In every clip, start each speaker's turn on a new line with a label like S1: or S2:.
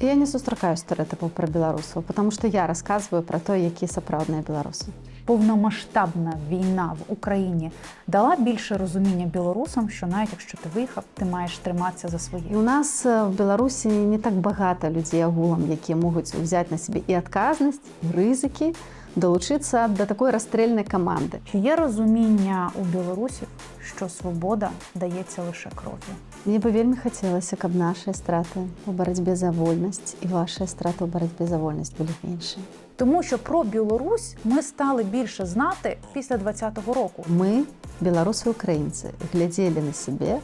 S1: Я не сустракаю стэрэотыпаў пра беларусаў, потому што я расказваю пра то, якія сапраўдныя беларусы.
S2: Повномасштабна війна в Україні дала більше розуміння білорусам, що навіть якщо ти виїхав, ти маєш триматися за своє.
S1: І у нас в Беларусі не так багата людзей агулам, якія могуць узяць на сябе і адказнасць, і рызыкі, долучыцца да такой расстрельнай каманды.
S2: Чи є розуміння у білорусів, що свобода дається лише кров'ю?
S1: Мне бы вельмі хацелася, каб нашыя страты ў барацьбе за вольнасць і вашыя страты ў барацьбе за вольнасць былі меншыя.
S2: Тому що про Білорусь ми стали більше знати після 20-го року.
S1: Мы, беларусы і украінцы, глядзелі на сябе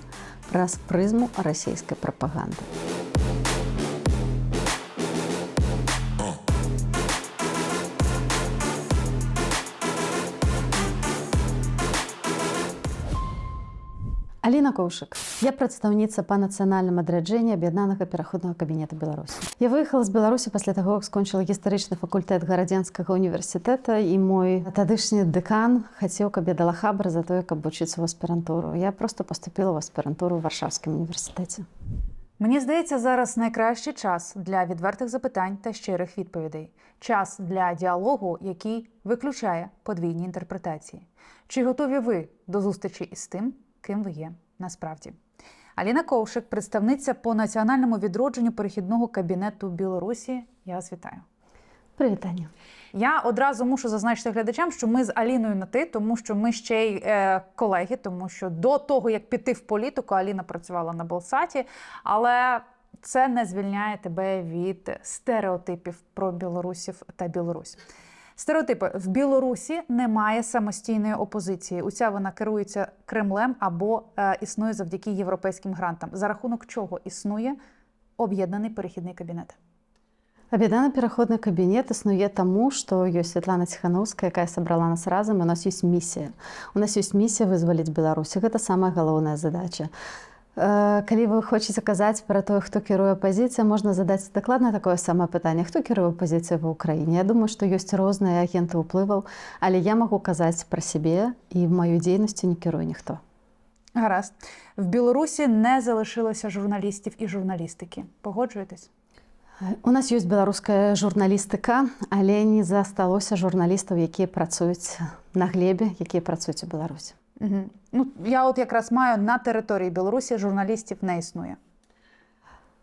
S1: праз прызму расійскай прапаганды. Аліна Коўшык. Я прадстаўніца па нацыянальным адраджэнні аб'яднанага пераходнага кабінета Беларусі. Я выехала з Беларусі пасля таго, як скончыла гістарычны факультэт гарадзенскага універсітэта, і мой тадышні дэкан хацеў, каб я дала хабар за тое, каб вучыцца ў аспірантуру. Я просто паступила в аспірантуру ў Варшавскім універсітэце.
S2: Мені здається, зараз найкращий час для відвертих запитань та щирих відповідей. Час для діалогу, який виключає подвійні інтерпретації. Чи готові ви до зустрічі із тим, ким ви є насправді? Аліна Коўшык, представниця по національному відродженню перехідного кабінету Білорусі. Я вас вітаю.
S1: Привітання.
S2: Я одразу мушу зазначити глядачам, що ми з Аліною на «ти», тому що ми ще й колеги, тому що до того, як піти в політику, Аліна працювала на Белсаті, але це не звільняє тебе від стереотипів про білорусів та Білорусь. Стереотипи. В Білорусі немає самостійної опозиції. Уся вона керується Кремлем або існує завдяки європейським грантам. За рахунок чого існує об'єднаний перехідний кабінет?
S1: Аб'яднаны пераходны кабінет існуе таму, што ёсць Святлана Ціханаўская, якая сабрала нас разам, і у нас ёсць місія. У нас ёсць місія вызваліць Беларусь. Гэта самая галоўная задача. Калі вы хочаце казаць пра тое, хто кіруе апазіцыя, можна задаць дакладна такое самае пытанне: хто кіруе апазіцыяй ва ўкраіне? Я думаю, што ёсць розныя агенты ўплываў, але я магу казаць пра сябе, і маю дзейнасцю не кіруе ніхто.
S2: Гаразд. В Білорусі не залишилося журналістів і журналістики. Погоджуєтесь?
S1: У нас ёсць беларуская журналістыка, але не засталося журналістаў, якія працуюць на глебе, якія працуюць у Беларусі.
S2: Угу. Ну, я от якраз маю на території Білорусі журналістів не існує.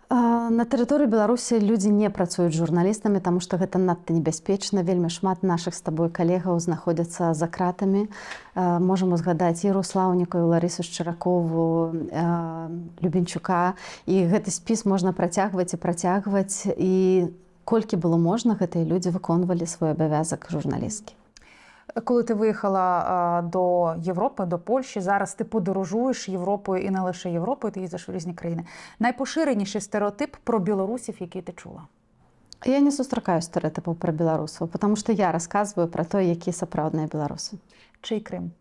S1: На тэрыторыі Беларусі людзі не працуюць журналістамі, таму што гэта надта небяспечна. Вельмі шмат нашых з табой калегаў знаходзяцца за кратамі. Можам узгадаць і Руслаўніку, і Ларысу Шчаракову, Любенчука. І гэты спіс можна працягваць і працягваць. І колькі было можна, гэтыя людзі выконвалі свой абавязак журналісткі.
S2: Коли ти виїхала до Європи, до Польщі, зараз ти подорожуєш Європою і не лише Європою, ти їздиш в різні країни. Найпоширеніший стереотип про білорусів, який ти чула?
S1: Я не сустракаю стэрэотыпаў пра беларусаў, потому што я расказваю пра то, якія сапраўдныя беларусы.
S2: Чий Крим?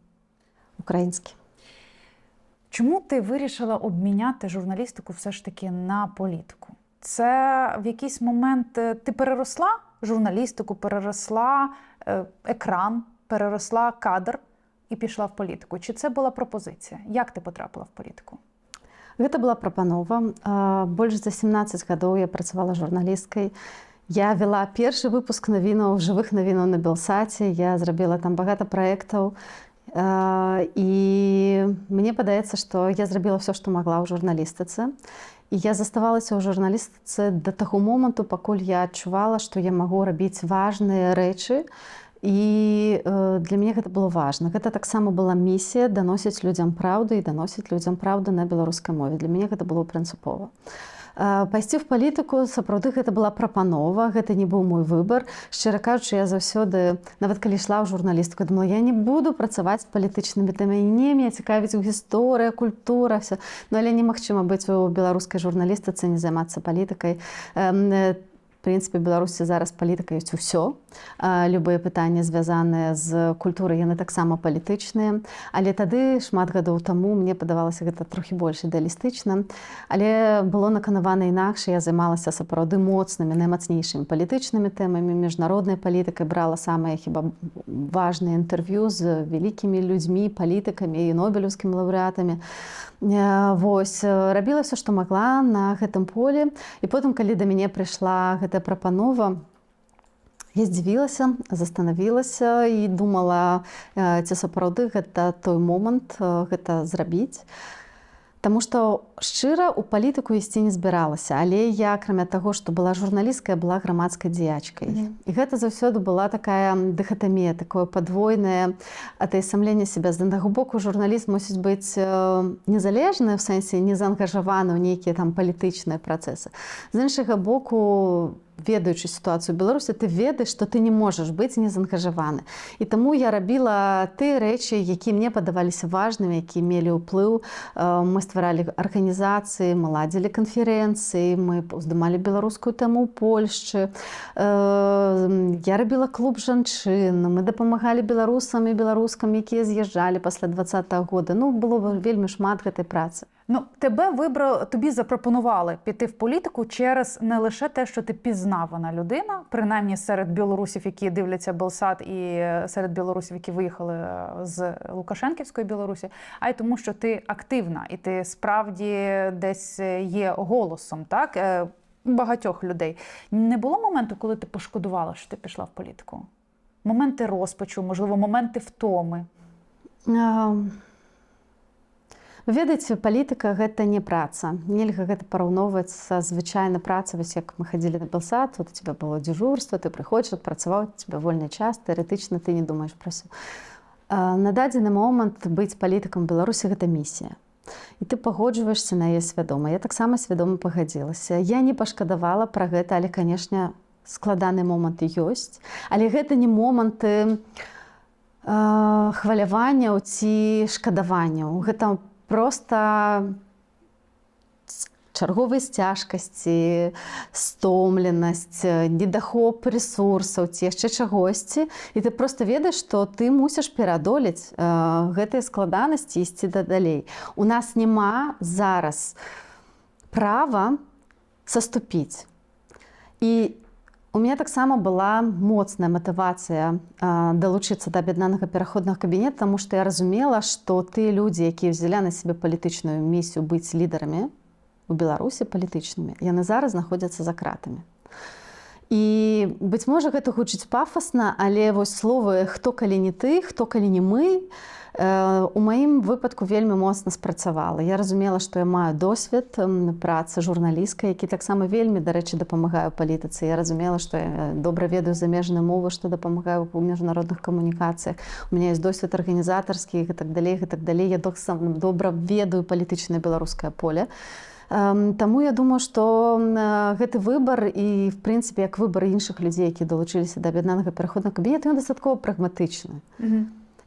S1: Українські.
S2: Чому ти вирішила обміняти журналістику все ж таки на політику? Це в якийсь момент ти переросла журналістику, переросла екран, переросла кадр і пішла в політику? Чи це була пропозиція? Як ти потрапила в політику?
S1: Гэта была прапанова. Больш за 17 гадоў я працавала журналісткай. Я вела першы выпуск навінаў, жывых навінаў на Белсаце. Я зрабіла там багата праектаў. І мне падаецца, што я зрабіла ўсё, што магла ў журналістыцы. І я заставалася ў журналістыцы да таго моманту, пакуль я адчувала, што я магу рабіць важныя рэчы. І для мяне гэта было важна. Гэта таксама была місія даносіць людзям праўду і даносіць людзям праўду на беларускай мове. Для мяне гэта было прынцыпова. Пайсці в палітыку, сапраўды, гэта была прапанова, гэта не быў мой выбар. Шчыра кажучы, я заўсёды, нават калі ішла ў журналістыку, думала, я не буду працаваць з палітычнымі тэмамі. Не, мяне цікавіць гісторыя, культура, все. Ну, але немагчыма быць у беларускай журналістыцы, не займацца палітыкай. В прынцыпе, Беларусі зараз палітыка ёсць усё. Любыя пытанні, звязаныя з культурай, яны таксама палітычныя. Але тады, шмат гадоў таму, мне падавалася гэта трохі больш ідэалістычна. Але было наканавана інакш. Я займалася сапраўды моцнымі, наймацнейшымі палітычнымі тэмамі, міжнароднай палітыкай, брала самыя хіба важныя інтэрв'ю з вялікімі людзьмі, палітыкамі і нобелеўскімі лаўрэатамі. Вось, рабіла ўсё, што магла на гэтым полі. І потым, калі да мяне прыйшла гэтая прапанова, я здзівілася, застанавілася і думала, ці сапраўды гэта той момант гэта зрабіць. Таму што шчыра ў палітыку ісці не збіралася, але я, акрамя таго, што была журналісткай, была грамадскай дзеячкай. І гэта заўсёды была такая дыхатамія, такое падвойнае атаясамленне сябе. З аднаго боку, журналіст мусіць быць незалежны, в сэнсе не заангажаваны ў нейкія там палітычныя працэсы. З іншага боку, ведаючы сітуацыю ў Беларусі, ты ведаеш, што ты не можаш быць незаангажаваны. І таму я рабіла тыя рэчы, якія мне падаваліся важнымі, якія мелі ўплыў. Мы стваралі арганізацыі, мы ладзілі канферэнцыі, мы ўздымалі беларускую тэму ў Польшчы. Я рабіла клуб жанчын, мы дапамагалі беларусам і беларускам, якія з'язджалі пасля 20-го года. Ну, было вельмі шмат гэтай працы.
S2: Ну, тобі запропонували піти в політику через не лише те, що ти пізнавана людина, принаймні серед білорусів, які дивляться Белсат, і серед білорусів, які виїхали з Лукашенківської Білорусі, а й тому, що ти активна, і ти справді десь є голосом, так, багатьох людей. Не було моменту, коли ти пошкодувала, що ти пішла в політику? Моменти розпачу, можливо, моменти втоми?
S1: Ведаеце, палітыка гэта не праца. Нельга гэта параўноўваць са звычайнай працай, вось як мы хадзілі на Белсат, тут у тебя было дзяжурства, ты прыходзіш, адпрацаваў, у тебя вольны час, тэарэтычна ты не думаеш пра ўсё. На дадзены момант быць палітыкам у Беларусі гэта місія. І ты пагоджваешся на яе свядома. Я таксама свядома пагадзілася. Я не пашкадавала пра гэта, але, канешне, складаныя моманты ёсць. Але гэта не моманты хваляванняў ці шкадаванняў. Гэта просто чарговыя цяжкасці, стомленасць, недахоп рэсурсаў ці яшчэ чагосьці. І ты просто ведаеш, што ты мусіш пераадолець гэтыя складанасці і ісці далей. У нас няма зараз права саступіць. І у мяне таксама была моцная матывацыя далучыцца да аб'яднанага пераходнага кабінета, таму што я разумела, што тыя людзі, якія ўзялі на сябе палітычную місію быць лідарамі у Беларусі палітычнымі, яны зараз знаходзяцца за кратамі. І, быць можа, гэта гучыць пафасна, але вось словы «хто калі не ты», «хто калі не мы» у маім выпадку вельмі моцна спрацавала. Я разумела, што я маю досвед працы журналісткай, які таксама вельмі, дарэчы, дапамагае ў палітыцы. Я разумела, што я добра ведаю замежныя мовы, што дапамагаю ў міжнародных камунікацыях. У мяне ёсць досвед арганізатарскі і так далей, і так далей. Я добра ведаю палітычнае беларускае поле. Таму я думаю, што гэты выбар і, в прынцыпе, як выбар іншых людзей, які далучыліся да аб'яднанага пераходнага кабінета, ён дастаткова прагматычны.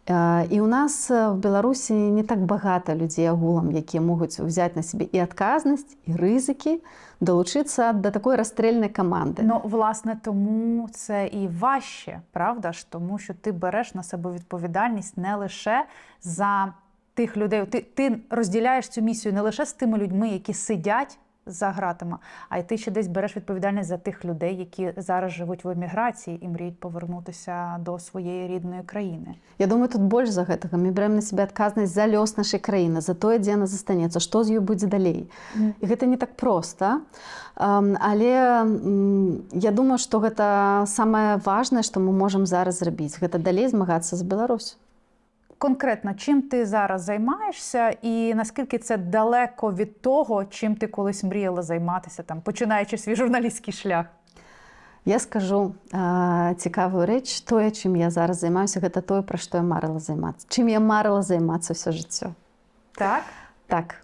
S1: І ў нас в Беларусі не так багата людзей агулам, якія могуць узяць на сябе і адказнасць, і рызыкі, долучитися до такої розстрільної команди.
S2: Ну, власне, тому це і важче, правда ж? Тому що ти береш на себе відповідальність не лише за тих людей. Ти розділяєш цю місію не лише з тими людьми, які сидять за ґратами, а й ти ще десь береш відповідальність за тих людей, які зараз живуть в еміграції і мріють повернутися до своєї рідної країни.
S1: Я думаю, тут больш за гэтага. Мы берем на себе адказнасць за лёс нашай краіны, за тое, дзе яна застанецца, што з ёй будзе далей. І гэта не так проста, але я думаю, што гэта самае важнае, што мы можам зараз зрабіць. Гэта далей змагацца з Беларусю.
S2: Конкретно, чим ти зараз займаєшся і наскільки це далеко від того, чим ти колись мріяла займатися, там, починаючи свій журналістський шлях?
S1: Я скажу цікавую рэч. Тое, чым я зараз займаюся, гэта тое, пра што я марыла займацца. Чым я марыла займацца ўсё жыццё.
S2: Так?
S1: Так.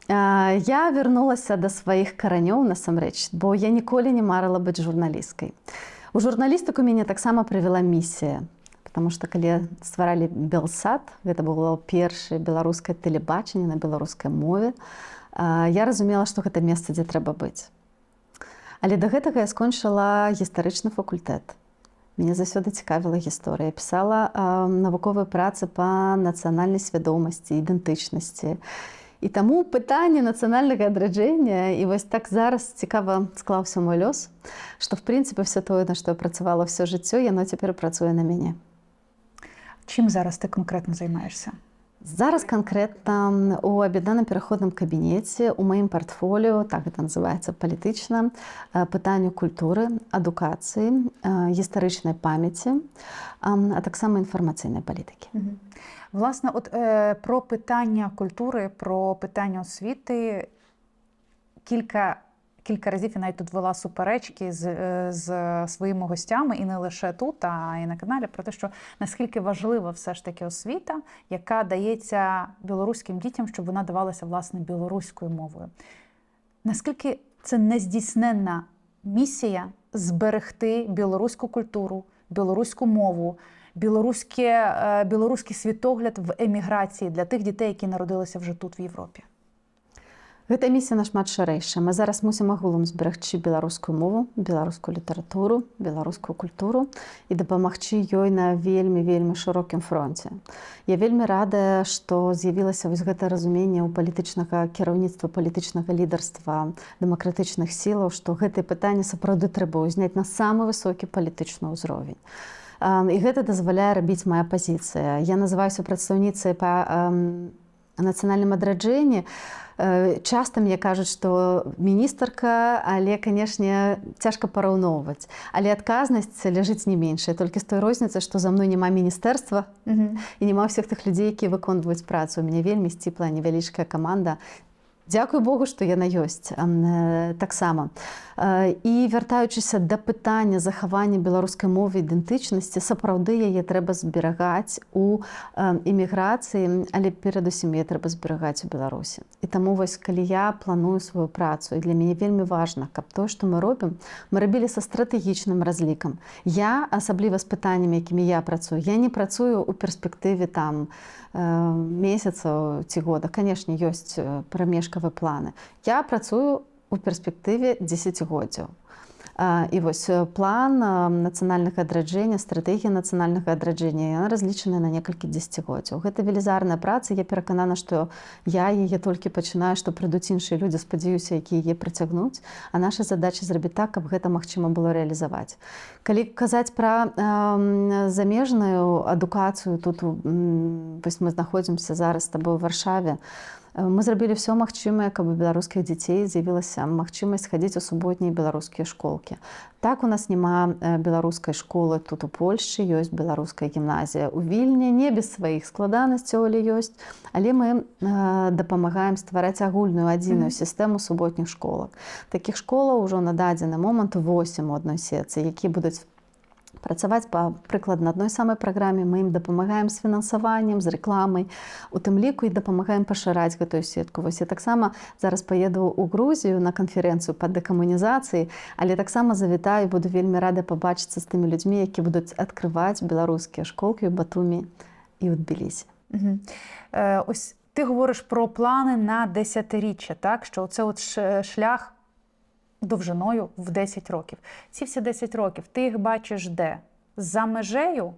S1: Я вярнулася да сваіх каранёў, насамрэч, бо я ніколі не марыла быць журналісткай. У журналістыку мяне таксама прывяла місія. Потому што калі стваралі Белсат, гэта было першае беларускае тэлебачанне на беларускай мове, я разумела, што гэта месца, дзе трэба быць. Але да гэтага я скончыла гістарычны факультэт. Мяне заўсёды цікавіла гісторыя. Я пісала навуковыя працы па нацыянальнай свядомасці, ідэнтычнасці. І таму пытанне нацыянальнага адраджэння, і вось так зараз цікава склаўся мой лёс, што, в прынцыпе, все тое, на што я працавала ўсё жыццё, яно цяпер працуе на мяне.
S2: Чим зараз ти конкретно займаєшся?
S1: Зараз канкрэтна у аб'яднаным пераходным кабінеце у маім партфоліо, так гэта называецца палітычна, пытанню культуры, адукацыі, гістарычнай памяці, а таксама інфармацыйнай палітыкі.
S2: Власне, от про питання культури, про питання освіти кілька разів я навіть тут вела суперечки з своїми гостями, і не лише тут, а й на каналі, про те, що наскільки важлива все ж таки освіта, яка дається білоруським дітям, щоб вона давалася, власне, білоруською мовою. Наскільки це нездійсненна місія зберегти білоруську культуру, білоруську мову, білоруський світогляд в еміграції для тих дітей, які народилися вже тут, в Європі?
S1: Гэта місія нашмат шырэйшая. Мы зараз мусім агулам зберагчы беларускую мову, беларускую літаратуру, беларускую культуру і дапамагчы ёй на вельмі шырокім фронце. Я вельмі радая, што з'явілася вось гэта разуменне ў палітычнага кіраўніцтва, палітычнага лідарства дэмакратычных сілаў, што гэтае пытанне сапраўды трэба ўзняць на самы высокі палітычны ўзровень. І гэта дазваляе рабіць мая пазіцыя. Я называюся прадстаўніцай па нацыянальным адраджэнні. Часта мне кажуць, што міністарка, але, канешне, цяжка параўноўваць. Але адказнасць ляжыць не меншая, толькі з той розніцай, што за мной няма міністэрства і няма ўсіх тых людзей, якія выконваюць працу. У мяне вельмі сціплая невялічкая каманда. Дзякуй Богу, што яна ёсць таксама. І вяртаючыся да пытання захавання беларускай мовы ідэнтычнасці, сапраўды яе трэба зберагаць у эміграцыі, але перадусім яе трэба зберагаць у Беларусі. І таму вось калі я планую сваю працу, і для мяне вельмі важна, каб тое, што мы робім, мы рабілі са стратэгічным разлікам. Я, асабліва з пытаннямі, якімі я працую, я не працую ў перспектыве там месяцаў ці года. Канешне, ёсць прамежкавыя планы. Я працую у перспектыве дзесяцігоддзяў. І вось план нацыянальнага адраджэння, стратэгія нацыянальнага адраджэння, яна разлічаная на некалькі дзесяцігоддзяў. Гэта велізарная праца, я пераканана, што я яе толькі пачынаю, што прыйдуць іншыя людзі, спадзяюся, якія яе прыцягнуць, а наша задача зрабіць так, каб гэта магчыма было рэалізаваць. Калі казаць пра замежную адукацыю, тут вось мы знаходзімся зараз з табой у Варшаве, мы зрабілі ўсё магчымае, каб у беларускіх дзяцей з'явілася магчымасць хадзіць у суботнія беларускія школкі. Так, у нас няма беларускай школы тут у Польшчы, ёсць беларуская гімназія у Вільні, не без сваіх складанасцяў, але ёсць. Але мы дапамагаем ствараць агульную адзіную сістэму суботніх школак. Такіх школаў ужо на дадзены момант 8 у адной сетцы, якія будуць працаваць па прыкладна адной самай праграме. Мы ім дапамагаем з фінансаваннем, з рэкламай, у тым ліку і дапамагаем пашыраць гэтую сетку. Вось я таксама зараз паеду ў Грузію на канферэнцыю па дэкамунізацыі, але таксама завітаю, буду вельмі рада пабачыцца з тымі людзьмі, які будуць адкрываць беларускія школкі ў Батумі і ў Тбілісі.
S2: Ось ти говориш про плани на десятиріччя, так? Що це от шлях довжиною в 10 років. Ці всі 10 років, ти їх бачиш де? За межею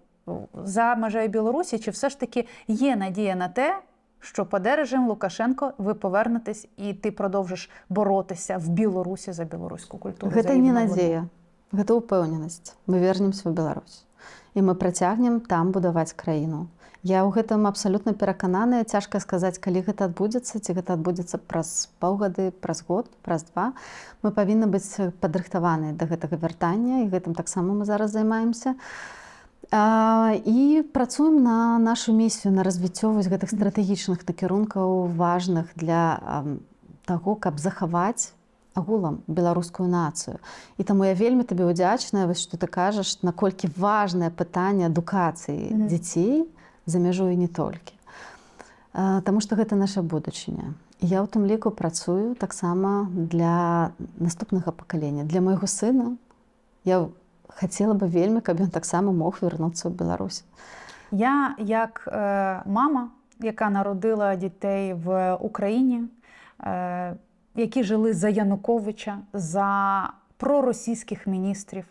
S2: Білорусі, чи все ж таки є надія на те, що паде режим Лукашенко, ви повернетесь і ти продовжиш боротися в Білорусі за білоруську культуру?
S1: Гэта не надзея, гэта ўпэўненасць. Мы вернемся в Беларусь. І мы працягнем там будаваць краіну. Я ў гэтым абсалютна перакананая. Цяжка сказаць, калі гэта адбудзецца, ці гэта адбудзецца праз паўгады, праз год, праз 2. Мы павінны быць падрыхтаваныя да гэтага вяртання, і гэтым таксама мы зараз займаемся. І працуем на нашу місію, на развіццё вось гэтых стратэгічных накірункаў, важных для таго, каб захаваць агулам беларускую нацыю. І таму я вельмі табе ўдзячная, што ты кажаш, наколькі важнае пытанне адукацыі дзяцей за мяжой не толькі. Таму што гэта наша будучыня. І я ў тым ліку працую таксама для наступнага пакалення, для майго сына. Я хацела бы вельмі, каб ён таксама мог вярнуцца ў Беларусь.
S2: Я, як мама, яка народила дітей в Україні, які жили за Януковича, за проросійських міністрів.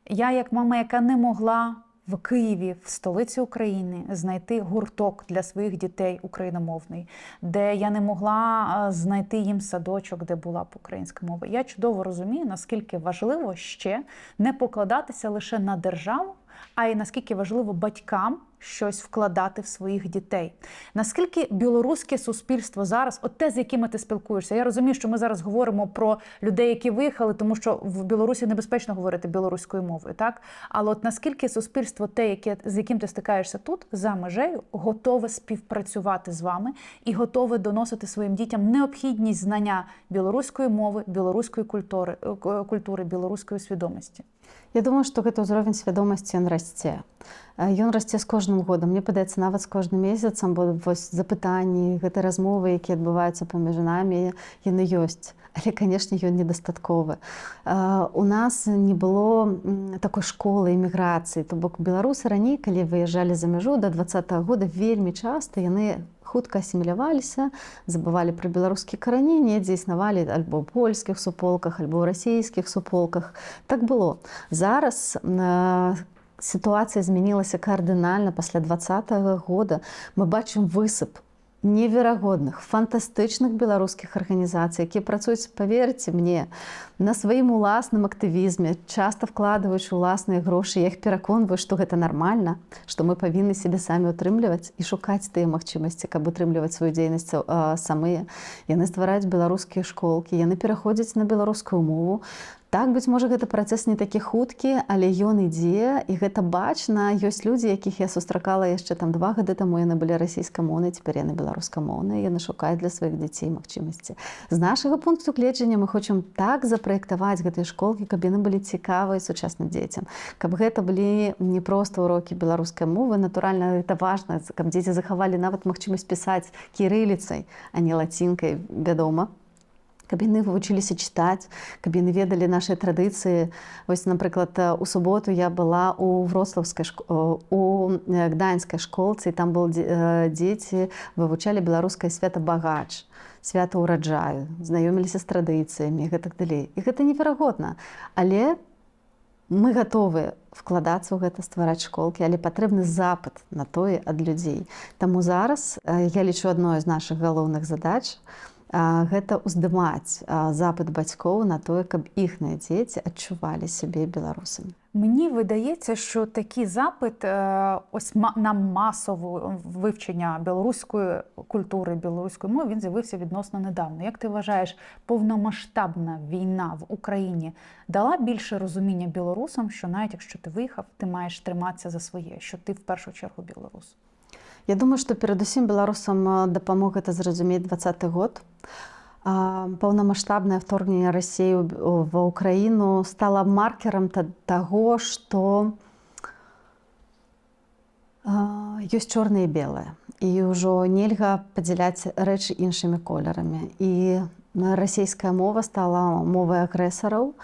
S2: Я, як мама, яка не могла в Києві, в столиці України, знайти гурток для своїх дітей україномовний, де я не могла знайти їм садочок, де була б українська мова. Я чудово розумію, наскільки важливо ще не покладатися лише на державу, а й наскільки важливо батькам щось вкладати в своїх дітей. Наскільки білоруське суспільство зараз, от те, з якими ти спілкуєшся, я розумію, що ми зараз говоримо про людей, які виїхали, тому що в Білорусі небезпечно говорити білоруською мовою, так? Але от наскільки суспільство, те, з яким ти стикаєшся тут, за межею, готове співпрацювати з вами і готове доносити своїм дітям необхідність знання білоруської мови, білоруської культури, білоруської свідомості?
S1: Я думаю, што гэты ўзровень свядомасці ён расце. Ён расце з кожным годам. Мне падаецца, нават з кожным месяцам, бо вось запытанні, гэты размовы, якія адбываюцца паміж намі, яны ёсць. Але, канешне, ён недастатковы. У нас не было такой школы эміграцыі. То бок беларусы раней, калі выязджалі за мяжу да 20-го года, вельмі часта яны хутка асіміляваліся, забывалі пра беларускія карані, недзе існавалі альбо ў польскіх суполках, альбо ў расійскіх суполках. Так было. Зараз сітуацыя змянілася кардынальна пасля 20-го года. Мы бачым высып неверагодных, фантастычных беларускіх арганізацый, якія працуюць, паверце мне, на сваім уласным актывізме, часта вкладваючы ўласныя грошы. Я іх пераконваю, што гэта нармальна, што мы павінны сябе самі ўтрымліваць і шукаць тыя магчымасці, каб утрымліваць сваю дзейнасць самыя. Яны ствараюць беларускія школкі, яны пераходзяць на беларускую мову. Так, быць можа, гэта працэс не такі хуткі, але ён ідзе, і гэта бачна. Ёсць людзі, якіх я сустракала яшчэ 2 гады таму, яны былі расійскамоўныя, цяпер яны беларускамоўныя, яны шукаюць для сваіх дзяцей магчымасці. З нашага пункту гледжання мы хочам так запраектаваць гэтыя школкі, каб яны былі цікавыя сучасным дзецям, каб гэта былі не проста урокі беларускай мовы. Натуральна, гэта важна, каб дзеці захавалі нават магчымасць пісаць кірыліцай, а не лацінкай, вядома. Каб яны вывучыліся чытаць, каб яны ведалі нашыя традыцыі. Вось, напрыклад, у суботу я была у гданьскай школцы, і там дзеці вывучалі беларускае свята багач, свята ўраджаю, знаёміліся з традыцыямі і гэтак далей. І гэта неверагодна. Але мы гатовы вкладацца ў гэта, ствараць школкі, але патрэбны запыт на тое ад людзей. Таму зараз, я лічу, адной з нашых галоўных задач гэта ўздымаць запыт бацькоў на тое, каб іхныя дзеці адчувалі сябе беларусамі.
S2: Мені видається, що такий запит ось на масове вивчення білоруської культури, білоруської мови, він з'явився відносно недавно. Як ти вважаєш, повномасштабна війна в Україні дала більше розуміння білорусам, що навіть якщо ти виїхав, ти маєш триматися за своє, що ти в першу чергу білорус?
S1: Я думаю, што перадусім беларусам дапамог гэта зразумець 20-й год. Паўнамасштабнае вторгненне Расіі ва Ўкраіну стала маркерам таго, што ёсць чорнае і белае. І ўжо нельга падзяляць рэчы іншымі колерамі. І расійская мова стала мовай агрэсараў.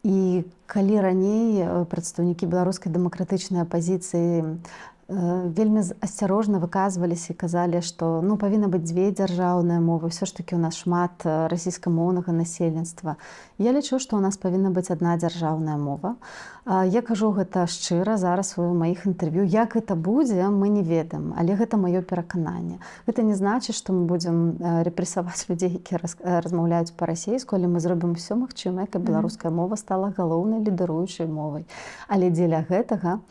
S1: І калі раней прадстаўнікі беларускай дэмакратычнай апазіцыі вельмі асцярожна выказваліся і казалі, што павінна быць 2 дзяржаўныя мовы, ўсё ж такі ў нас шмат расійскамоўнага насельніцтва. Я лічу, што ў нас павінна быць 1 дзяржаўная мова. Я кажу гэта шчыра зараз у маіх інтэрв'ю. Як гэта будзе, мы не ведаем, але гэта маё перакананне. Гэта не значыць, што мы будзем рэпрэсаваць людзей, якія размаўляюць па-расейску, але мы зробім усё магчымае, каб беларуская мова стала галоўнай лідэруючай мовай. Але дзеля гэтага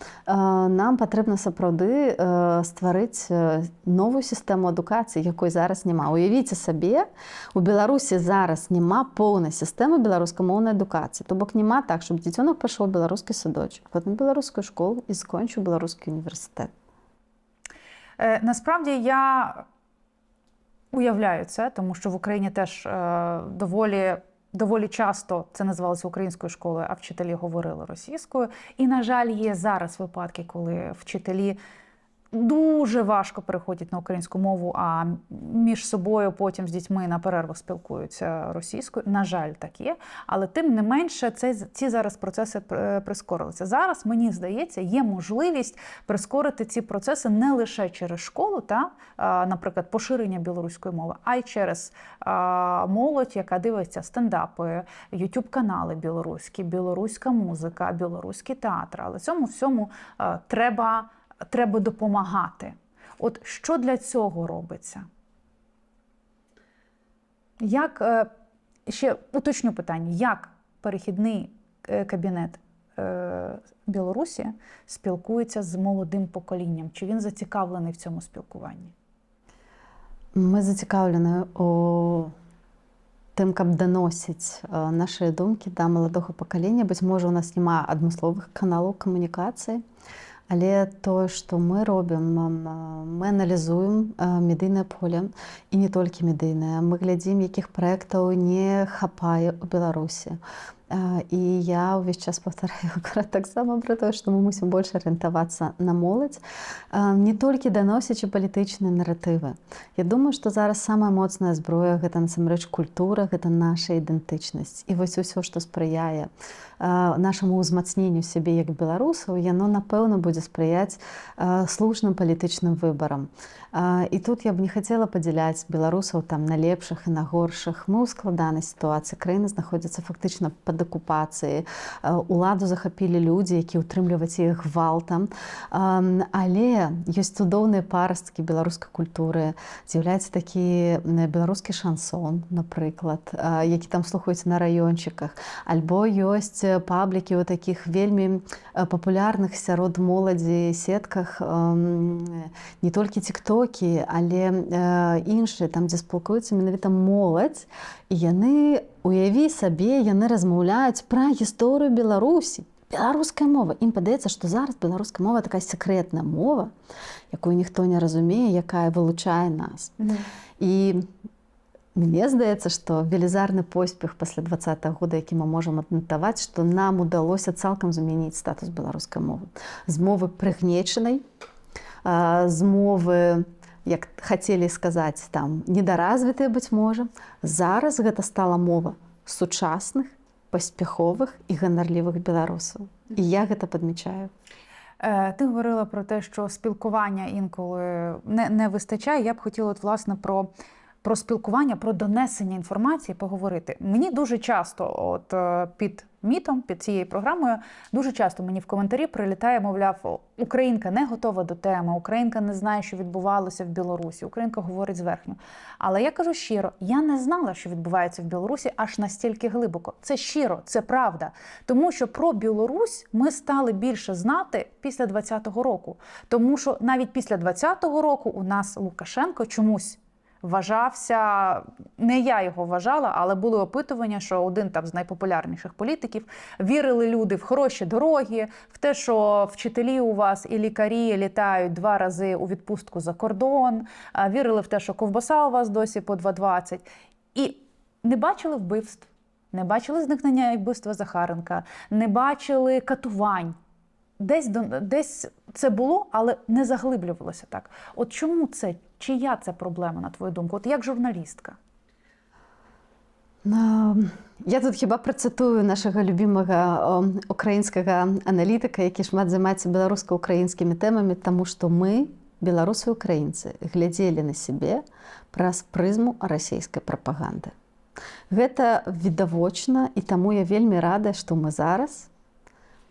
S1: нам патрэбна сапраўды стварыць новую сістэму адукацыі, якой зараз няма. Уявіце сабе, у Беларусі зараз няма поўнай сістэмы беларускамоўнай адукацыі. То бок няма так, щоб дзіцёнак пайшоў у беларускі садочок, потым беларускую школу і скончыў беларускі універсітэт.
S2: Насправді я уявляю це, тому що в Україні теж доволі часто це називалося українською школою, а вчителі говорили російською. І, на жаль, є зараз випадки, коли вчителі дуже важко переходять на українську мову, а між собою потім з дітьми на перервах спілкуються російською. На жаль, так є. Але тим не менше, ці зараз процеси прискорилися. Зараз, мені здається, є можливість прискорити ці процеси не лише через школу, наприклад, поширення білоруської мови, а й через молодь, яка дивиться стендапи, ютуб-канали білоруські, білоруська музика, білоруський театр. Але цьому всьому треба допомагати. От що для цього робиться? Ще уточню питання. Як перехідний кабінет Білорусі спілкується з молодим поколінням? Чи він зацікавлений в цьому спілкуванні?
S1: Мы зацікаўлены у тым, каб даносіць нашыя думкі да маладога пакалення. Быць можа, у нас няма адмысловых каналаў камунікацыі, але тое, што мы робім, мы аналізуем медыйнае поле, і не толькі медыйнае. Мы глядзім, якіх праектаў не хапае ў Беларусі. І я ўвесь час паўтараю таксама пра тое, што мы мусім больш арыентавацца на моладзь, не толькі даносячы палітычныя наратывы. Я думаю, што зараз самая моцная зброя гэта насамрэч культура, гэта наша ідэнтычнасць. І вось усё, што спрыяе нашаму ўзмацненню сябе як беларусаў, яно, напэўна, будзе спрыяць слушным палітычным выбарам. І тут я б не хацела падзяляць беларусаў там на лепшых і на горшых. Мы ў складанай сітуацыі. Краіна знаходзіцца фактычна пад акупацыяй. Уладу захапілі людзі, які ўтрымліваюць іх гвалтам. Але ёсць цудоўныя парасткі беларускай культуры. З'яўляецца такі беларускі шансон, напрыклад, які там слухаюць на раёнчыках. Альбо ёсць паблікі ў такіх вельмі папулярных сярод моладзі сетках, не толькі тиктокі, але іншыя, там, дзе спілкуюцца менавіта моладзь, і яны, уяві сабе, яны размаўляюць пра гісторыю Беларусі. Беларуская мова. Ім падаецца, што зараз беларуская мова такая секретная мова, якую ніхто не разумее, якая вылучае нас. І мне здаецца, што велізарны поспех пасля 20-го года, які мы можам аднатаваць, што нам удалося цалкам замяніць статус беларускай мовы. З мовы прыгнечанай, з мовы, як хацелі сказаць, там, недаразвітыя, быць можа. Зараз гэта стала мова сучасных, паспяховых і ганарлівых беларусаў. І я гэта падмічаю.
S2: Ти говорила про те, що спілкування інколи не вистачає. Я б хотіла, власне, про спілкування, про донесення інформації поговорити. Мені дуже часто під мітом, під цією програмою, дуже часто мені в коментарі прилітає, мовляв, українка не готова до теми, українка не знає, що відбувалося в Білорусі, українка говорить зверхньо. Але я кажу щиро, я не знала, що відбувається в Білорусі аж настільки глибоко. Це щиро, це правда. Тому що про Білорусь ми стали більше знати після 20-го року. Тому що навіть після 20-го року у нас Лукашенко чомусь вважався, не я його вважала, але були опитування, що один там з найпопулярніших політиків, вірили люди в хороші дороги, в те, що вчителі у вас і лікарі літають 2 рази у відпустку за кордон, вірили в те, що ковбаса у вас досі по 2,20. І не бачили вбивств, не бачили зникнення і вбивства Захаренка, не бачили катувань. Десь це було, але не заглиблювалося так. От чому це? Чия це проблема, на твою думку? От як журналістка?
S1: Я тут хіба працитую нашага любімага украінскага аналітыка, які шмат займаецца беларуска-украінскімі тэмамі, таму што мы, беларусы і украінцы, глядзелі на сябе праз прызму расійскай прапаганды. Гэта відавочна, і таму я вельмі рада, што мы зараз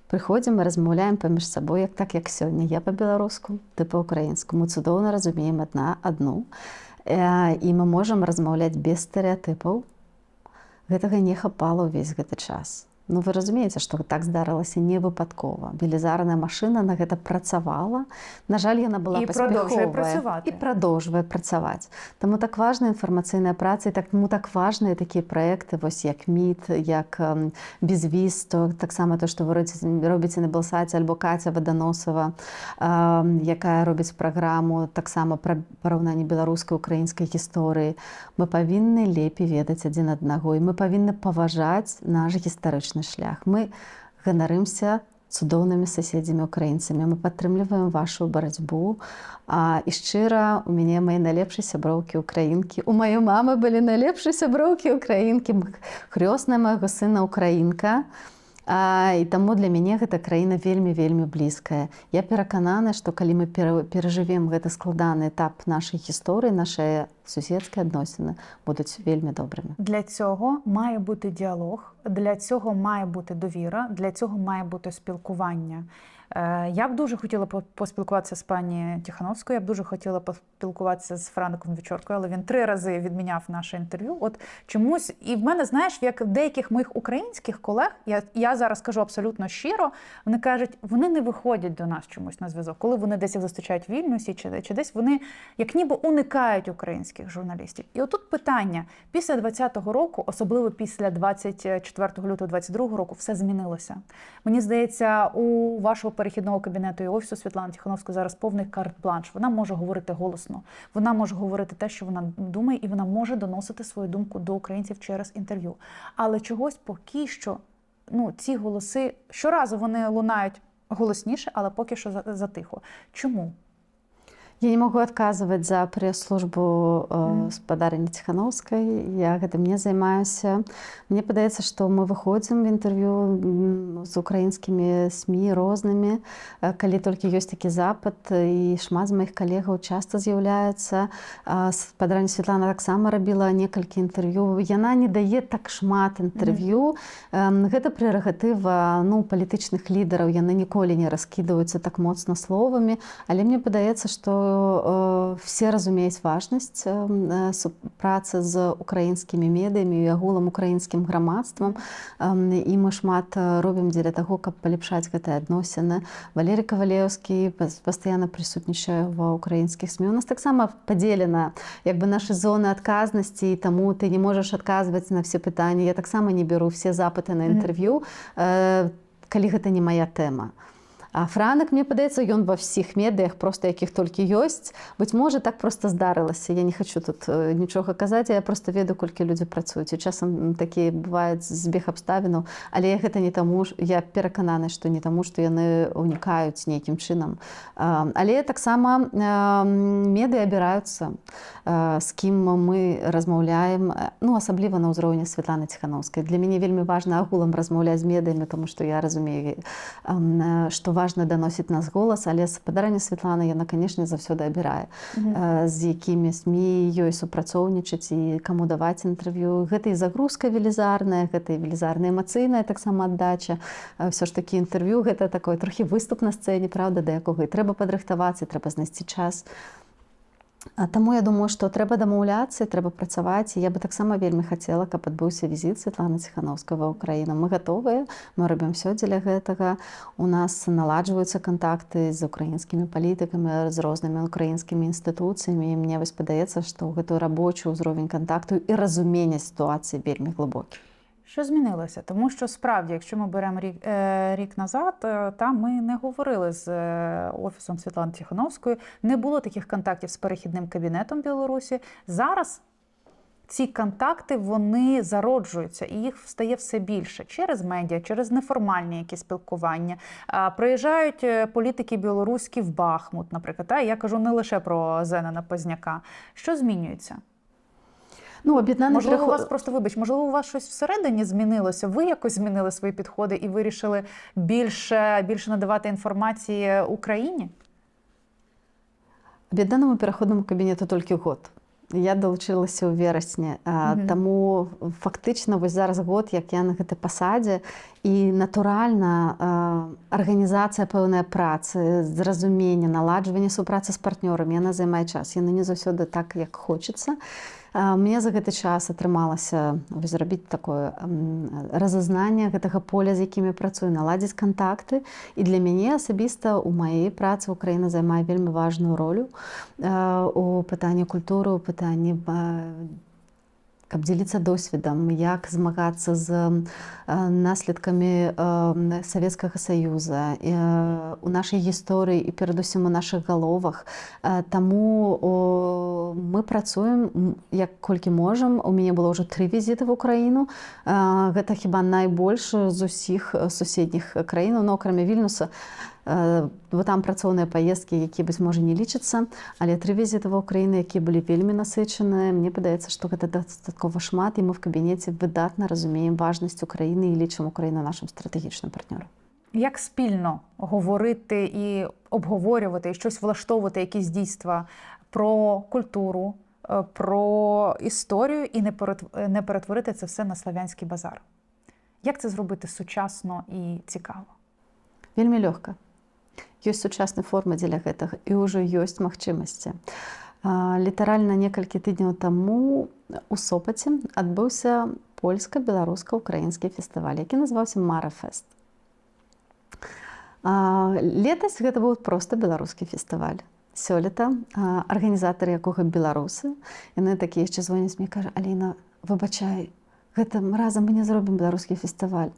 S1: прыходзім і размаўляем паміж сабой, так як сёння. Я па-беларуску, ты па-украінску. Мы цудоўна разумеем адну. І мы можам размаўляць без стэрэатыпаў. Гэтага не хапала ўвесь гэты час. Ну, вы разумееце, што так здарылася не выпадкова. Велізарная машына на гэта працавала. На жаль, яна была паспяховая. І прадоўжвае працаваць. Таму так важна інфармацыйная праца, і таму так важныя такія праекты, вось як МІД, як Безвіз, таксама то, што вы робіце на Белсаце, альбо Каця Ваданосава, якая робіць праграму таксама пра параўнанне беларускай украінскай гісторыі. Мы павінны лепей ведаць адзін аднаго, і мы павінны паважаць наш гістарычны шлях. Мы ганарымся цудоўнымі суседзямі украінцамі. Мы падтрымліваем вашу барацьбу. І шчыра, у мяне мае найлепшыя сяброўкі украінкі. У маёй мамы былі найлепшыя сяброўкі украінкі. Хрёсная майго сына украінка. І таму для мяне гэта краіна вельмі-вельмі блізкая. Я пераканана, што калі мы перажывем гэты складаны этап нашай гісторыі, нашыя суседскія адносіны будуць вельмі добрымі.
S2: Для цього має бути діалог для цього має бути довіра, для цього має бути спілкування. Я б дуже хотіла поспілкуватися з пані Тихановською, я б дуже хотіла поспілкуватися з Фраником Вечоркою, але він 3 рази відміняв наше інтерв'ю. От чомусь, і в мене, знаєш, як в деяких моїх українських колег, я зараз кажу абсолютно щиро, вони кажуть, вони не виходять до нас чомусь на зв'язок. Коли вони десь їх зустрічають в Вільнюсі чи десь, вони як ніби уникають українських журналістів. І отут питання, після 2020 року, особливо після 24 лютого 2022 року, все змінилося. Мені здається, у вашого перехідного кабінету і офісу Світлани Тихановської зараз повний карт-бланш. Вона може говорити голосно, вона може говорити те, що вона думає, і вона може доносити свою думку до українців через інтерв'ю. Але чогось поки що, ці голоси, щоразу вони лунають голосніше, але поки що затихло. Чому?
S1: Я не могу отказывать за пресс-службу спадарыні Тихановской. Я гэтым не займаюся. Мне падаецца, што мы выходзім в інтэрв'ю з украінскімі СМІ рознымі, калі толькі ёсць такі запыт, і шмат з маіх калегаў часта з'яўляецца. Спадарыня Святлана таксама рабіла некалькі інтэрв'ю. Яна не дае так шмат інтэрв'ю. Гэта прерагатыва палітычных лідараў. Яны ніколі не раскідваюцца так моцна словамі, але мне падаецца, што все разумеюць важнасць працы з украінскімі медыямі і агулам украінскім грамадствам, і мы шмат робім дзеля таго, каб палепшаць гэтыя адносіны. Валерый Кавалеўскі пастаянна прысутнічае ва украінскіх СМІ. У нас таксама падзелена нашы зоны адказнасці, і таму ты не можаш адказваць на все пытанні. Я таксама не беру все запыты на інтэрв'ю, калі гэта не моя тэма. А Франак, мне падаецца, ён ва ўсіх медыях, просто якіх толькі ёсць. Быць можа, так просто здарылася. Я не хочу тут нічога казаць, я просто ведаю, колькі людзі працуюць. І часам такія бываюць збег абставінаў, але гэта не таму, я пераканана, што не таму, што яны ўнікаюць нейкім чынам. Але таксама медыі абіраюцца, з кім мы размаўляем, асабліва на ўзроўні Святланы Тихановскай. Для мяне вельмі важна агулам размаўляць з медыямі, тому што я разумею, што важна даносіць нас голас, але спадарыня Святлана, яна, канешне, заўсёды абірае, з якімі СМІ ёй супрацоўнічаць і каму даваць інтэрв'ю. Гэта і загрузка велізарная, гэта і велізарная эмацыйная таксама аддача. Ўсё ж такі інтэрв'ю, гэта такой трохі выступ на сцэне, правда, да якога і трэба падрыхтавацца, трэба знайсці час. Таму я думаю, што трэба дамаўляцца, трэба працаваць. Я бы таксама вельмі хацела, каб адбыўся візіт Святланы Тихановскай ва ўкраіну. Мы гатовыя, мы робім ўсё дзеля гэтага. У нас наладжваюцца кантакты з украінскімі палітыкамі, з рознымі украінскімі інстытуцыямі. І мне падаецца, што гэтую рабочую ўзровень кантакту і разумення сітуацыі вельмі глыбокі.
S2: Що змінилося? Тому що справді, якщо ми беремо рік назад, там ми не говорили з офісом Світлани Тихановської, не було таких контактів з перехідним кабінетом Білорусі. Зараз ці контакти, вони зароджуються, і їх стає все більше через медіа, через неформальні якісь спілкування. Приїжджають політики білоруські в Бахмут, наприклад. Я кажу не лише про Зенона Позняка. Що змінюється? Можливо, у вас можливо, у вас щось всередині змінилося? Ви якось змінили свої підходи і вирішили більше надавати інформації Україні?
S1: Об'єднаному переходному кабінету тільки год. Я долучилася у верасні, таму фактычна вось зараз год, як я на гэтай пасадзе, і натуральна арганізацыя пэўнай працы, зразумення, наладжванне супрацы з партнёрамі, яна займае час. Яна не заўсёды так, як хочацца. Мне за гэты час атрымалася зрабіць такое разазнанне гэтага поля, з якімі працую, наладзіць кантакты. І для мяне асабіста ў маёй працы Украіна займае вельмі важную ролю у пытанні культуры, у пытанні каб дзеліцца досведам, як змагацца з наследкамі Савецкага Саюза у нашай гісторыі і перадусім у нашых галовах. Таму мы працуем як колькі можам. У мяне было ўжо 3 візіты в Украіну. Гэта хіба найбольш з усіх суседніх краінаў, акрамя Вільнюса. Бо там працоўныя паездкі, якія, быць можа, не лічацца, але 3 візіты ва ўкраіны, якія былі вельмі насычаныя. Мне падаецца, што гэта дастаткова шмат, і мы в кабінеце выдатна разумеем важнасць Украіны і лічым Украіну нашим стратэгічным партнёрам.
S2: Як спільно говорити і обговорювати, і щось влаштовувати, якісь дійства про культуру, про історію і не перетворити це все на славянський базар? Як це зробити сучасно і цікаво?
S1: Вельмі лёгка. Ёсць сучасныя формы дзеля гэтага і ўжо ёсць магчымасці. Літаральна некалькі тыдняў таму у Сопаце адбыўся польска-беларуска-украінскі фестываль, які называўся Марафест. Летась гэта быў проста беларускі фестываль. Сёлета арганізатары якога беларусы, яны такія яшчэ звоняць мне, кажа: Аліна, выбачай, гэтым разам мы не зробім беларускі фестываль.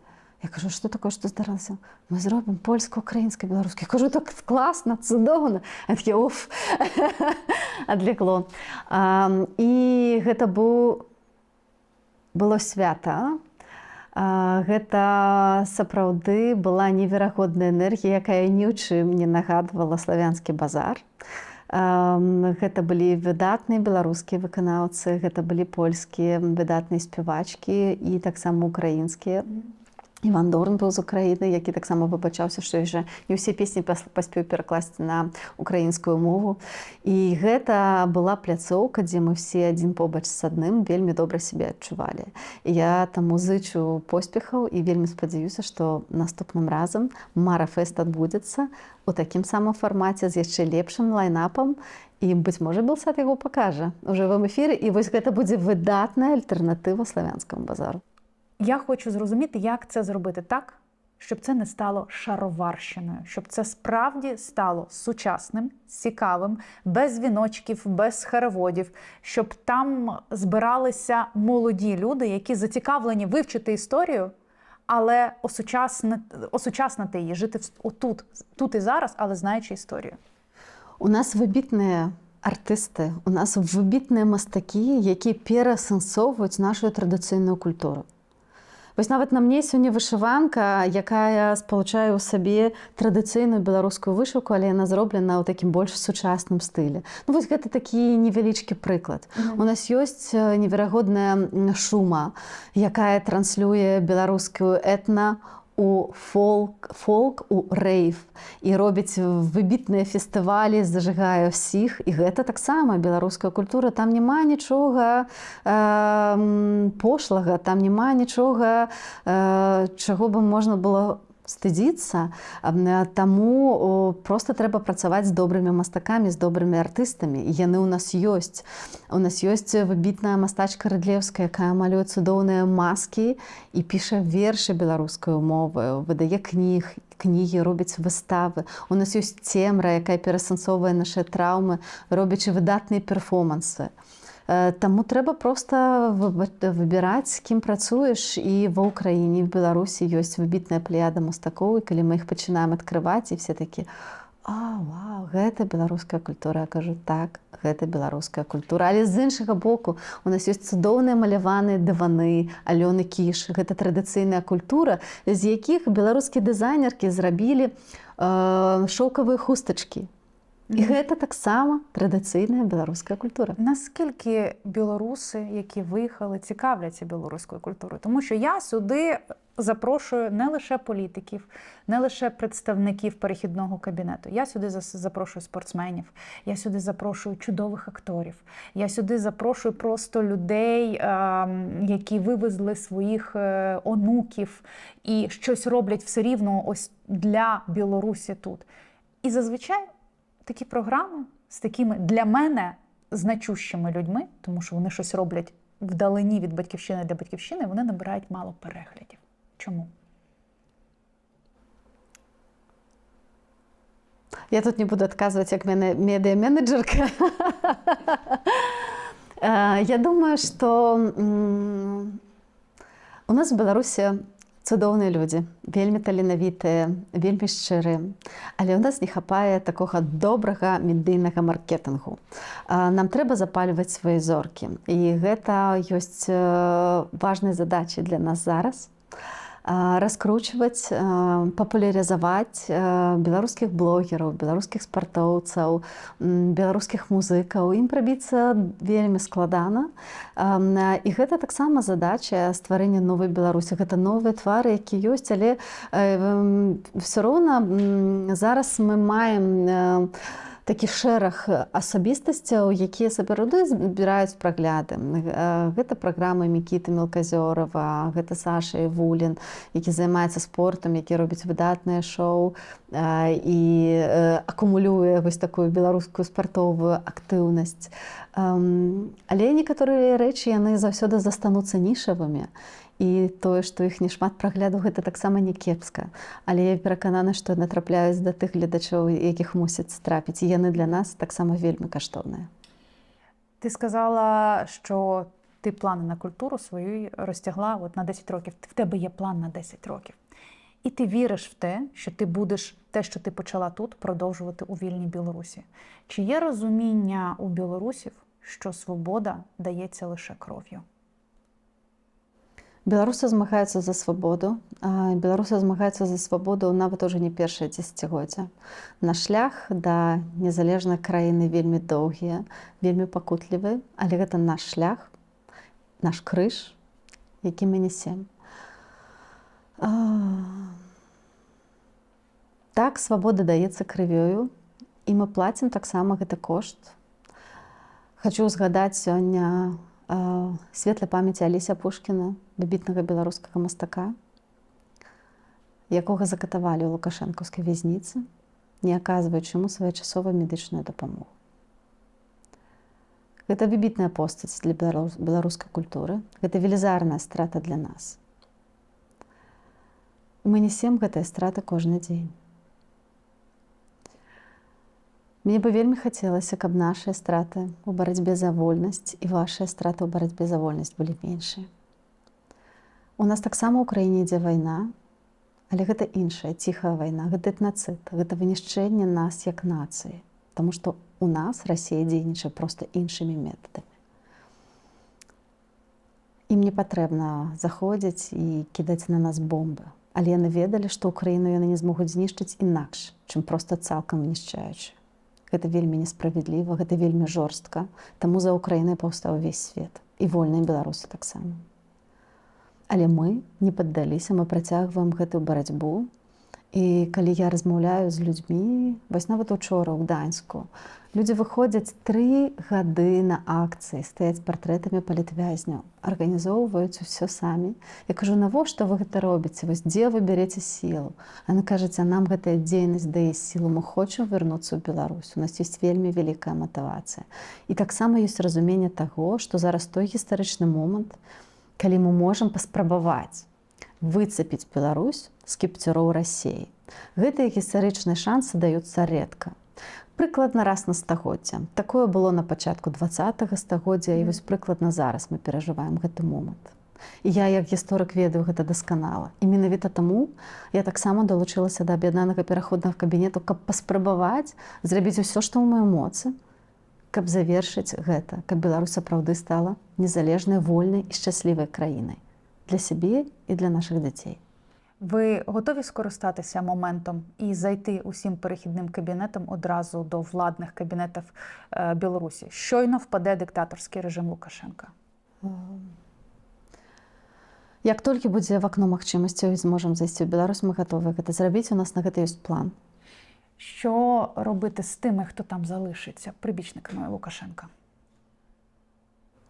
S1: Я кажу: што такое, што здарылася? Мы зробім польска-украінскі, беларускі. Я кажу: так класна, цудоўна. А такі уф, адвлекло. І гэта было свята. Гэта сапраўды была неверагодная энергія, якая ні ў чым не нагадвала славянскі базар. Гэта былі выдатныя беларускія выканаўцы, гэта былі польскія выдатныя спявачкі і таксама украінскія. Іван Дорн быў з Украіны, які таксама выбачаўся, што яшчэ не ўсе песні паспеў перакласці на украінскую мову. І гэта была пляцоўка, дзе мы все адзін побач з адным вельмі добра сябе адчувалі. І я таму зычу поспехаў і вельмі спадзяюся, што наступным разам Марафест адбудзецца у такім самым фармаце з яшчэ лепшым лайнапам. І, быць можа, Белсат яго пакажа ў жывым эфіры. І вось гэта будзе выдатная альтэрнатыва славянскаму базару.
S2: Я хочу зрозуміти, як це зробити так, щоб це не стало шароварщиною, щоб це справді стало сучасним, цікавим, без віночків, без хороводів, щоб там збиралися молоді люди, які зацікавлені вивчити історію, але осучаснити її, жити тут і зараз, але знаючи історію.
S1: У нас вибітні артисти, у нас вибітні мастаки, які пераасэнсоўваюць нашу традыцыйную культуру. Вось нават на мне сёння вышыванка, якая спалучае ў сабе традыцыйную беларускую вышыўку, але яна зроблена ў такім больш сучасным стылі. Ну вось гэта такі невялічкі прыклад. У нас ёсць неверагодная Шума, якая транслюе беларускую этна у фолк, у рэйв і робіць выбітныя фестывалі, зажыгае ўсіх. І гэта таксама беларуская культура. Там няма нічога пошлага, там няма нічога, чаго бы можна было стыдзіцца. Таму проста трэба працаваць з добрымі мастакамі, з добрымі артыстамі. І яны ў нас ёсць. У нас ёсць выбітная мастачка Рыдлеўская, якая малюе цудоўныя маскі і піша вершы беларускаю моваю, выдае кнігі, робіць выставы. У нас ёсць Цемра, якая пераасэнсоўвае нашы траўмы, робячы выдатныя перформансы. Таму трэба проста выбіраць, з кім працуеш. І ва ўкраіне, в Беларусі ёсць выбітная плеяда мастакоў, і калі мы іх пачынаем адкрываць, і все такі: вау, гэта беларуская культура. Я кажу: так, гэта беларуская культура. Але з іншага боку, у нас ёсць цудоўныя маляваныя дываны Алёны Кіш. Гэта традыцыйная культура, з якіх беларускія дызайнеркі зрабілі шоўкавыя хустачкі. І гэта таксама традыцыйная беларуская культура.
S2: Наскільки білоруси, які виїхали, цікавляться білоруською культурою? Тому що я сюди запрошую не лише політиків, не лише представників перехідного кабінету. Я сюди запрошую спортсменів, я сюди запрошую чудових акторів, я сюди запрошую просто людей, які вивезли своїх онуків і щось роблять все рівно ось для Білорусі тут. І зазвичай такі програми з такими, для мене, значущими людьми, тому що вони щось роблять вдалині від батьківщини для батьківщини, вони набирають мало переглядів. Чому?
S1: Я тут не буду адказваць як медыа-менеджерка. Я думаю, што у нас в Беларусі цудоўныя людзі, вельмі таленавітыя, вельмі шчырыя. Але ў нас не хапае такога добрага медыйнага маркетынгу. Нам трэба запальваць свае зоркі. І гэта ёсць важнай задачай для нас зараз. Раскручваць, папулярызаваць беларускіх блогераў, беларускіх спартоўцаў, беларускіх музыкаў. Ім прабіцца вельмі складана. І гэта таксама задача стварэння новай Беларусі. Гэта новыя твары, якія ёсць, але все роўна зараз мы маем такі шэраг асабістасцяў, якія сапраўды збіраюць прагляды. Гэта праграмы Мікіты Мелказёрава, гэта Саша Івулін, які займаецца спортам, які робіць выдатныя шоу і акумулюе вось такую беларускую спартовую актыўнасць. Але некаторыя рэчы яны заўсёды застануцца нішавымі. І тое, што іх не шмат прагляду, гэта таксама не кепска. Але я пераканана, што натрапляюць да тых гледачоў, якіх мусяць трапіць. І яны для нас таксама вельмі каштоўныя.
S2: Ти сказала, що ти плани на культуру свою розтягла от на 10 років. В тебе є план на 10 років. І ти віриш в те, що ти будеш те, що ти почала тут, продовжувати у вільній Білорусі. Чи є розуміння у білорусів, що свобода дається лише кров'ю?
S1: Беларусы змагаюцца за свабоду. Беларусы змагаюцца за свабоду нават уже не першае дзесяцігоддзе. Наш шлях да незалежнай краіны вельмі доўгі, вельмі пакутлівы, але гэта наш шлях, наш крыж, які мы несем. Так, свабода даецца крывёю, і мы плацім таксама гэты кошт. Хачу згадаць сёння светлай памяці Алеся Пушкіна, выбітнага беларускага мастака, якога закатавалі ў лукашэнкаўскай вязніцы, не аказваючы яму своечасовую медычную дапамогу. Гэта выбітная постаць для беларускай культуры, гэта велізарная страта для нас. Мы несем гэтыя страты кожны дзень. Мне бы вельмі хацелася, каб нашыя страты ў барацьбе за вольнасць і вашыя страты ў барацьбе за вольнасць былі меншыя. У нас таксама ў краіне ідзе вайна, але гэта іншая, ціхая вайна, гэта этнацыд, гэта вынішчэнне нас як нацыі, таму што у нас Расія дзейнічае проста іншымі метадамі. Ім не патрэбна заходзіць і кідаць на нас бомбы, але яны ведалі, што Украіну яны не змогуць знішчыць інакш, чым проста цалкам знішчаючы. Гэта вельмі несправядліва, гэта вельмі жорстка, таму за Украінай паўстаў увесь свет, і вольныя беларусы таксама. Але мы не паддаліся, мы працягваем гэтую барацьбу. І калі я размаўляю з людзьмі, вось нават учора ў Гданьску, людзі выходзяць 3 гады на акцыі, стаяць партрэтамі палітвязняў, арганізоўваюць усё самі. Я кажу, навошта вы гэта робіце? Вось дзе вы бярэце сілу? Яны кажуць, а нам гэтая дзейнасць дае сілу, мы хочам вярнуцца ў Беларусь. У нас ёсць вельмі вялікая матывацыя. І таксама ёсць разуменне таго, што зараз той гістарычны момант, калі мы можам паспрабаваць выцепіць Беларусь з кіпцюроў Расіі. Гэтыя гістарычныя шансы даюцца рэдка. Прыкладна раз на стагоддзе. Такое было на пачатку 20-го стагоддзя, і вось прыкладна зараз мы перажываем гэты момант. І я, як гісторык, ведаю гэта дасканала. І менавіта таму я таксама далучылася да аб'яднанага пераходнага кабінету, каб паспрабаваць зрабіць усё, што ў маёй моцы, каб завершыць гэта, каб Беларусь сапраўды стала незалежнай, вольнай і шчаслівай краінай для сябе і для наших дзяцей.
S2: Ви готові скористатися моментом і зайти усім перехідним кабінетом одразу до владних кабінетів Білорусі? Щойно впаде диктаторський режим Лукашенка.
S1: Як толькі будзе вакно магчымасцяў і зможам зайсці ў Беларусь, мы гатовы гэта зрабіць, у нас на гэта ёсць план.
S2: Що робити з тими, хто там залишиться, прибічниками Лукашенка?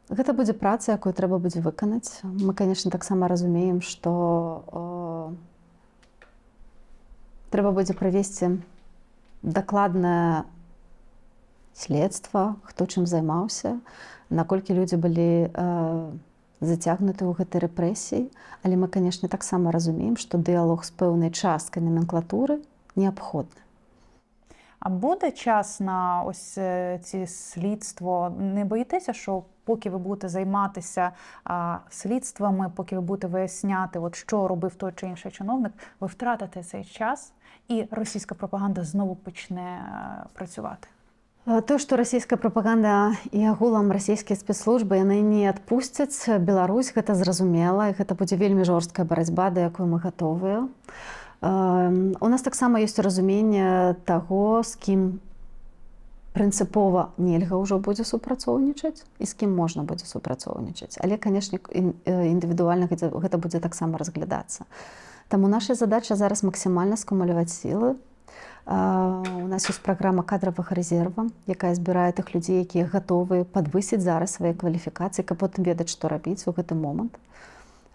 S1: Гэта будзе праца, якую трэба будзе выканаць. Мы, конечно, таксама разумеем, што трэба будзе правесці дакладнае следства, хто чым займаўся, наколькі людзі былі зацягнуты ў гэтай рэпрэсіі. Але мы, конечно, таксама разумеем, што дыялог з пэўнай часткай номенклатуры неабходны.
S2: А буде час на ось ці слідство? Не боїтеся, що поки ви будете займатися слідствами, поки ви будете виясняти, от що робив той чи інший чиновник, ви втратите цей час і російська пропаганда знову почне працювати?
S1: То, што расійская прапаганда і агулам расійскія спецслужбы, яны не адпусцяць Беларусь, гэта зразумела, і гэта будзе вельмі жорсткая барацьба, да якой мы гатовыя. У нас таксама ёсць разуменне таго, з кім прынцыпова нельга ўжо будзе супрацоўнічаць і з кім можна будзе супрацоўнічаць. Але, канешне, індывідуальна гэта будзе таксама разглядацца. Таму наша задача зараз максімальна скумуляваць сілы У нас ёсць праграма кадравага рэзерва, якая збірае тых людзей, якія гатовыя падвысіць зараз свае кваліфікацыі, каб потым ведаць, што рабіць у гэты момант.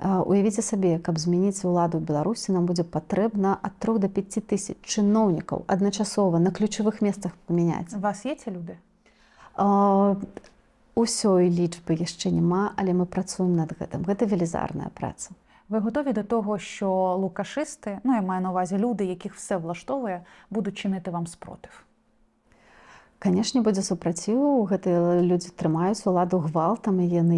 S1: Уявіце сабе, каб змяніць уладу ў Беларусі, нам будзе патрэбна ад 3 до 5 тысяч чыноўнікаў адначасова на ключавых месцах памяняць.
S2: У вас є ці люди?
S1: Усёй лічбы яшчэ няма, але мы працуем над гэтым. Гэта велізарная праца.
S2: Ви готові до того, що лукашисти, ну я маю на увазі люди, яких все влаштовує, будуть чинити вам спротив?
S1: Канешне, будзе супраціў, гэтыя людзі трымаюць уладу гвалтам, і яны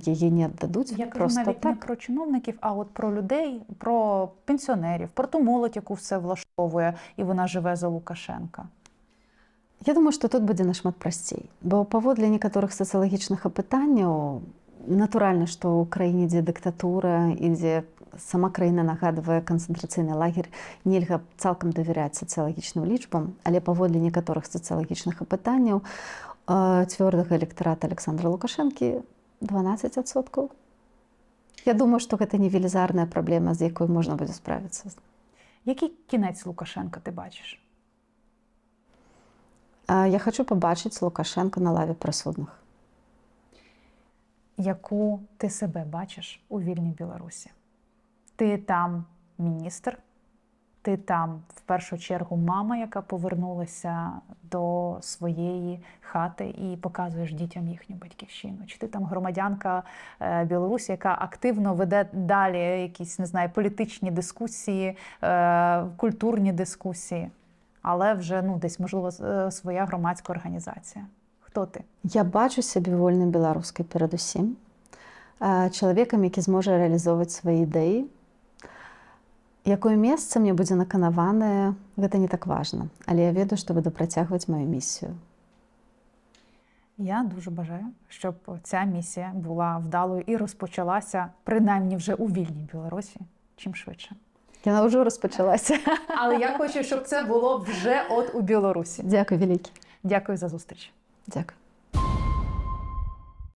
S1: яе не аддадуць
S2: Я кажу
S1: просто
S2: навіть не
S1: так.
S2: про чиновників, а от про людей, про пенсіонерів, про ту молодь, яку все влаштовує, і вона живе за Лукашенка.
S1: Я думаю, што тут будзе нашмат прасцей, бо паводле некаторых сацыялагічных апытанняў натуральна, што ў краіне ідзе дыктатура, ідзе сама краіна нагадвае канцэнтрацыйны лагер, нельга цалкам давяряць сацыялагічным лічбам, але паводле некаторых сацыялагічных апытанняў цвёрдага электарата Александра Лукашэнкі 12%. Я думаю, што гэта не велізарная праблема, з якой можна будзе справіцца.
S2: Який кінець Лукашенка ти бачиш?
S1: Я хочу побачыць Лукашенка на лаве прысудных.
S2: Яку ти себе бачиш у вільній Білорусі? Ти там міністр, ти там в першу чергу мама, яка повернулася до своєї хати і показуєш дітям їхню батьківщину? Чи ти там громадянка Білорусі, яка активно веде далі якісь, не знаю, політичні дискусії, культурні дискусії, але вже, ну, десь, можливо, своя громадська організація? Хто ти?
S1: Я бачу сябе вольнай беларускай перадусім, чалавекам, які зможа рэалізоўваць свае ідэі. Якое месца мне будзе наканаванае, гэта не так важна, але я ведаю, што буду працягваць маю місію.
S2: Я дуже бажаю, щоб ця місія була вдалою і розпочалася, принаймні вже у вільній Білорусі, чим швидше.
S1: Яна ўжо распачалася.
S2: Але я хочу, щоб це було вже от у Білорусі.
S1: Дякую вялікі.
S2: Дякую за зустріч.
S1: Дякую.